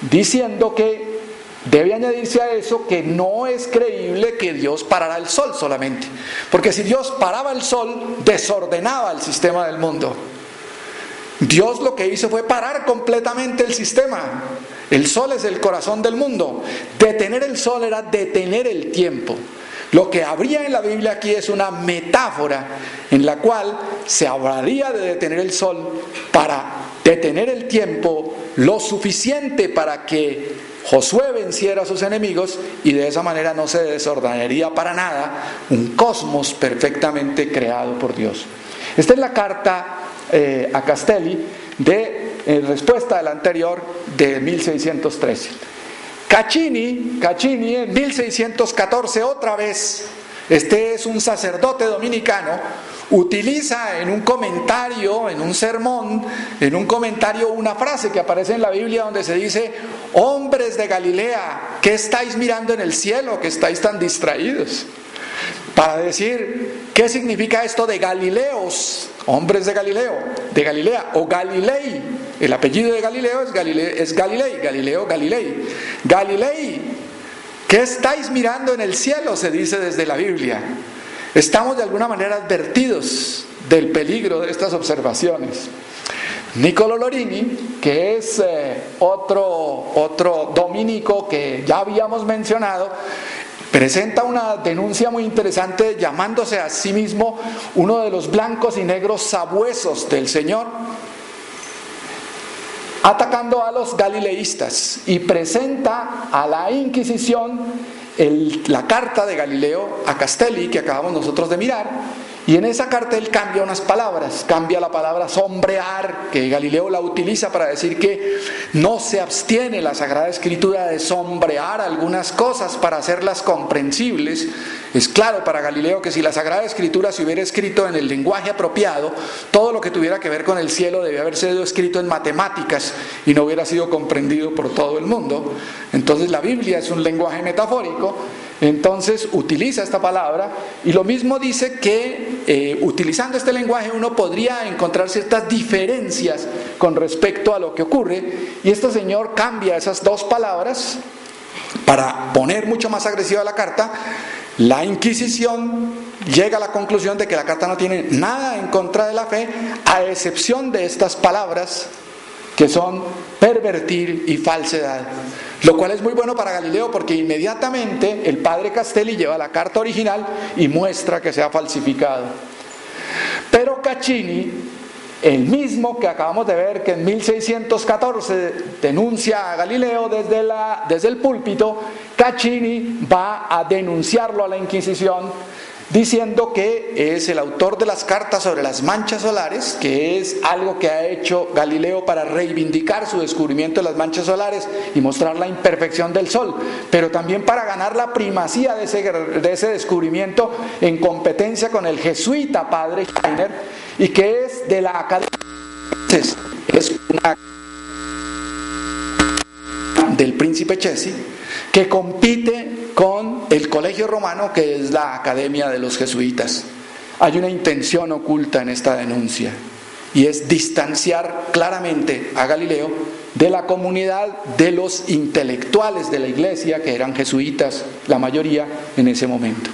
diciendo que debe añadirse a eso que no es creíble que Dios parara el sol solamente, porque si Dios paraba el sol, desordenaba el sistema del mundo. Dios lo que hizo fue parar completamente el sistema. El sol es el corazón del mundo. Detener el sol era detener el tiempo. Lo que habría en la Biblia aquí es una metáfora en la cual se hablaría de detener el sol para detener el tiempo lo suficiente para que Josué venciera a sus enemigos, y de esa manera no se desordenaría para nada un cosmos perfectamente creado por Dios. Esta es la carta a Castelli de respuesta a la anterior de 1613. Caccini en 1614 otra vez, este es un sacerdote dominicano, utiliza en un comentario, en un sermón, en un comentario una frase que aparece en la Biblia donde se dice: hombres de Galilea, ¿qué estáis mirando en el cielo, que estáis tan distraídos? Para decir, ¿qué significa esto de Galileos? Hombres de Galilea, o Galilei. El apellido de Galileo es Galilei, Galileo, Galilei. Galilei, ¿qué estáis mirando en el cielo?, se dice desde la Biblia. Estamos de alguna manera advertidos del peligro de estas observaciones. Niccolò Lorini, que es otro dominico que ya habíamos mencionado, presenta una denuncia muy interesante, llamándose a sí mismo uno de los blancos y negros sabuesos del Señor, atacando a los galileístas, y presenta a la Inquisición la carta de Galileo a Castelli que acabamos nosotros de mirar, y en esa carta él cambia unas palabras, cambia la palabra sombrear, que Galileo la utiliza para decir que no se abstiene la Sagrada Escritura de sombrear algunas cosas para hacerlas comprensibles. Es claro para Galileo que si la Sagrada Escritura se hubiera escrito en el lenguaje apropiado, todo lo que tuviera que ver con el cielo debía haber sido escrito en matemáticas y no hubiera sido comprendido por todo el mundo. Entonces la Biblia es un lenguaje metafórico. Entonces utiliza esta palabra, y lo mismo dice que utilizando este lenguaje uno podría encontrar ciertas diferencias con respecto a lo que ocurre, y este señor cambia esas dos palabras para poner mucho más agresiva la carta. La Inquisición llega a la conclusión de que la carta no tiene nada en contra de la fe, a excepción de estas palabras que son pervertir y falsedad. Lo cual es muy bueno para Galileo, porque inmediatamente el padre Castelli lleva la carta original y muestra que se ha falsificado. Pero Caccini, el mismo que acabamos de ver que en 1614 denuncia a Galileo desde el púlpito, Caccini va a denunciarlo a la Inquisición, diciendo que es el autor de las cartas sobre las manchas solares, que es algo que ha hecho Galileo para reivindicar su descubrimiento de las manchas solares y mostrar la imperfección del Sol, pero también para ganar la primacía de ese descubrimiento en competencia con el jesuita padre Steiner, y que es de la Academia, es una del príncipe Cesi, que compite con el Colegio Romano, que es la Academia de los Jesuitas. Hay una intención oculta en esta denuncia, y es distanciar claramente a Galileo de la comunidad de los intelectuales de la Iglesia, que eran jesuitas, la mayoría en ese momento.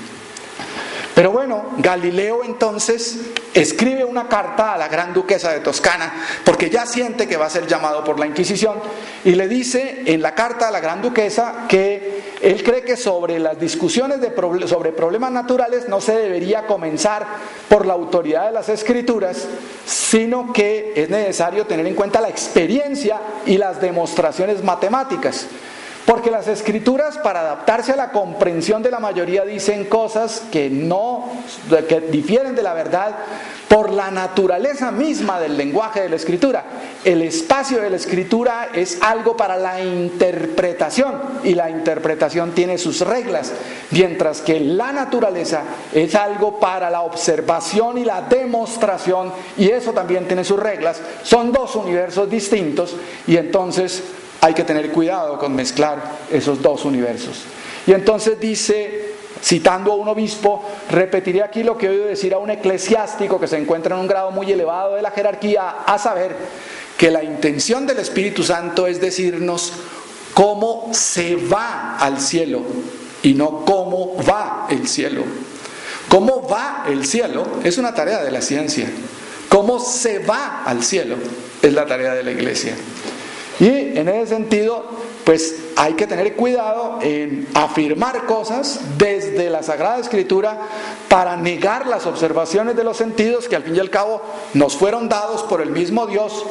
Pero bueno, Galileo entonces escribe una carta a la gran duquesa de Toscana, porque ya siente que va a ser llamado por la Inquisición, y le dice en la carta a la gran duquesa que él cree que sobre las discusiones sobre problemas naturales no se debería comenzar por la autoridad de las Escrituras, sino que es necesario tener en cuenta la experiencia y las demostraciones matemáticas. Porque las Escrituras, para adaptarse a la comprensión de la mayoría, dicen cosas que difieren de la verdad por la naturaleza misma del lenguaje de la Escritura. El espacio de la Escritura es algo para la interpretación, y la interpretación tiene sus reglas, mientras que la naturaleza es algo para la observación y la demostración, y eso también tiene sus reglas. Son dos universos distintos, y entonces hay que tener cuidado con mezclar esos dos universos. Y entonces dice, citando a un obispo: repetiré aquí lo que he oído decir a un eclesiástico que se encuentra en un grado muy elevado de la jerarquía, a saber, que la intención del Espíritu Santo es decirnos cómo se va al cielo y no cómo va el cielo. Cómo va el cielo es una tarea de la ciencia. Cómo se va al cielo es la tarea de la iglesia. Y en ese sentido, pues hay que tener cuidado en afirmar cosas desde la Sagrada Escritura para negar las observaciones de los sentidos que al fin y al cabo nos fueron dados por el mismo Dios.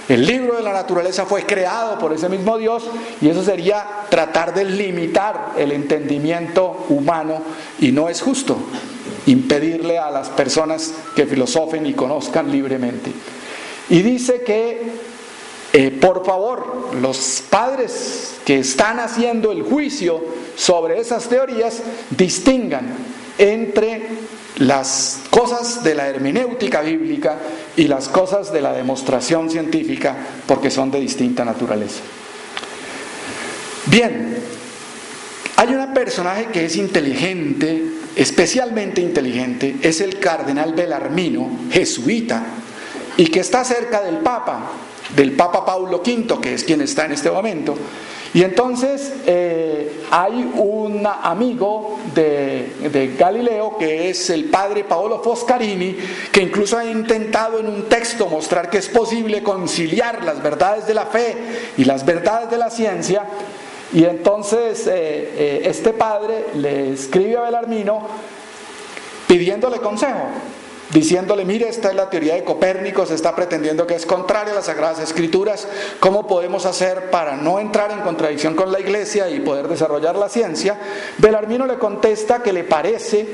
El libro de la naturaleza fue creado por ese mismo Dios y eso sería tratar de limitar el entendimiento humano y no es justo impedirle a las personas que filosofen y conozcan libremente. Y dice que por favor, los padres que están haciendo el juicio sobre esas teorías distingan entre las cosas de la hermenéutica bíblica y las cosas de la demostración científica, porque son de distinta naturaleza. Bien, hay un personaje que es inteligente, especialmente inteligente, es el cardenal Belarmino, jesuita, y que está cerca del Papa Paulo V, que es quien está en este momento. Y entonces hay un amigo de Galileo, que es el padre Paolo Foscarini, que incluso ha intentado en un texto mostrar que es posible conciliar las verdades de la fe y las verdades de la ciencia. Y entonces este padre le escribe a Belarmino pidiéndole consejo, diciéndole: mire, esta es la teoría de Copérnico, se está pretendiendo que es contraria a las Sagradas Escrituras, ¿cómo podemos hacer para no entrar en contradicción con la Iglesia y poder desarrollar la ciencia? Belarmino le contesta que le parece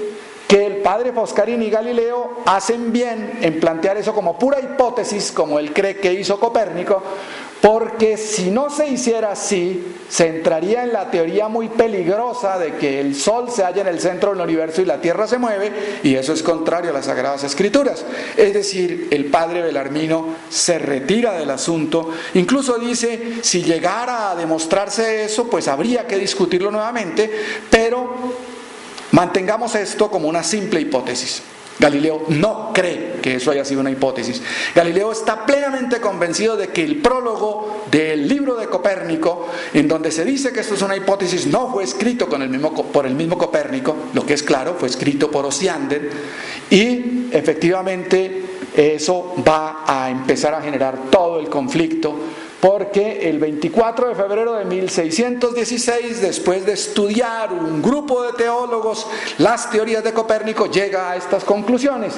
que el padre Foscarini y Galileo hacen bien en plantear eso como pura hipótesis, como él cree que hizo Copérnico, porque si no se hiciera así, se entraría en la teoría muy peligrosa de que el Sol se halla en el centro del universo y la Tierra se mueve, y eso es contrario a las Sagradas Escrituras. Es decir, el padre Belarmino se retira del asunto, incluso dice, si llegara a demostrarse eso, pues habría que discutirlo nuevamente, pero mantengamos esto como una simple hipótesis. Galileo no cree que eso haya sido una hipótesis. Galileo está plenamente convencido de que el prólogo del libro de Copérnico, en donde se dice que esto es una hipótesis, no fue escrito por el mismo Copérnico, lo que es claro, fue escrito por Osiander, y efectivamente eso va a empezar a generar todo el conflicto, porque el 24 de febrero de 1616, después de estudiar un grupo de teólogos las teorías de Copérnico, llega a estas conclusiones.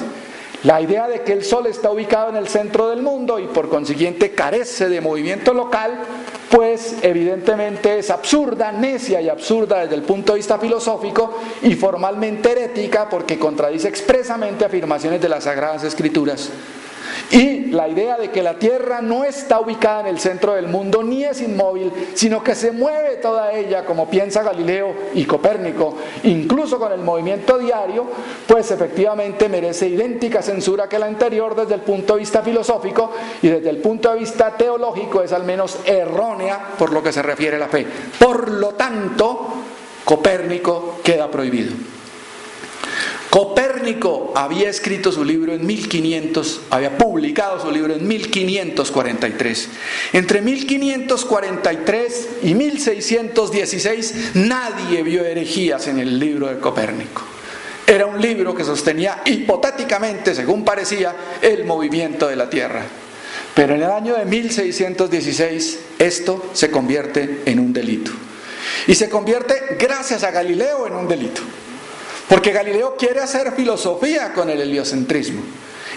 La idea de que el Sol está ubicado en el centro del mundo y por consiguiente carece de movimiento local, pues evidentemente es absurda, necia y absurda desde el punto de vista filosófico y formalmente herética, porque contradice expresamente afirmaciones de las Sagradas Escrituras. Y la idea de que la Tierra no está ubicada en el centro del mundo ni es inmóvil, sino que se mueve toda ella, como piensa Galileo y Copérnico, incluso con el movimiento diario, pues efectivamente merece idéntica censura que la anterior desde el punto de vista filosófico, y desde el punto de vista teológico es al menos errónea por lo que se refiere a la fe. Por lo tanto, Copérnico queda prohibido. Copérnico había escrito su libro en 1500, había publicado su libro en 1543. Entre 1543 y 1616 nadie vio herejías en el libro de Copérnico. Era un libro que sostenía hipotéticamente, según parecía, el movimiento de la Tierra. Pero en el año de 1616 esto se convierte en un delito. Y se convierte, gracias a Galileo, en un delito. Porque Galileo quiere hacer filosofía con el heliocentrismo.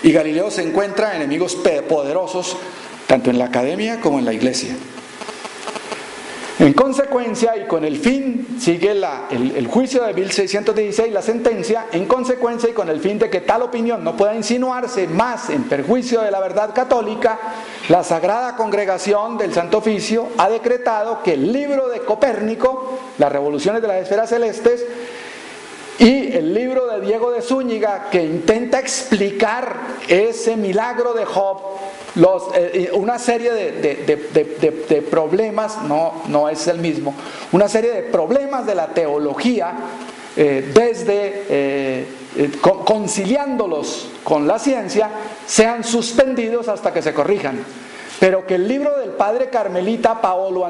Y Galileo se encuentra enemigos poderosos, tanto en la academia como en la iglesia. En consecuencia, y con el fin, sigue el juicio de 1616, la sentencia, en consecuencia y con el fin de que tal opinión no pueda insinuarse más en perjuicio de la verdad católica, la Sagrada Congregación del Santo Oficio ha decretado que el libro de Copérnico, Las Revoluciones de las Esferas Celestes, y el libro de Diego de Zúñiga, que intenta explicar ese milagro de Job, una serie de problemas, no es el mismo, una serie de problemas de la teología, conciliándolos con la ciencia, sean suspendidos hasta que se corrijan. Pero que el libro del padre carmelita Paolo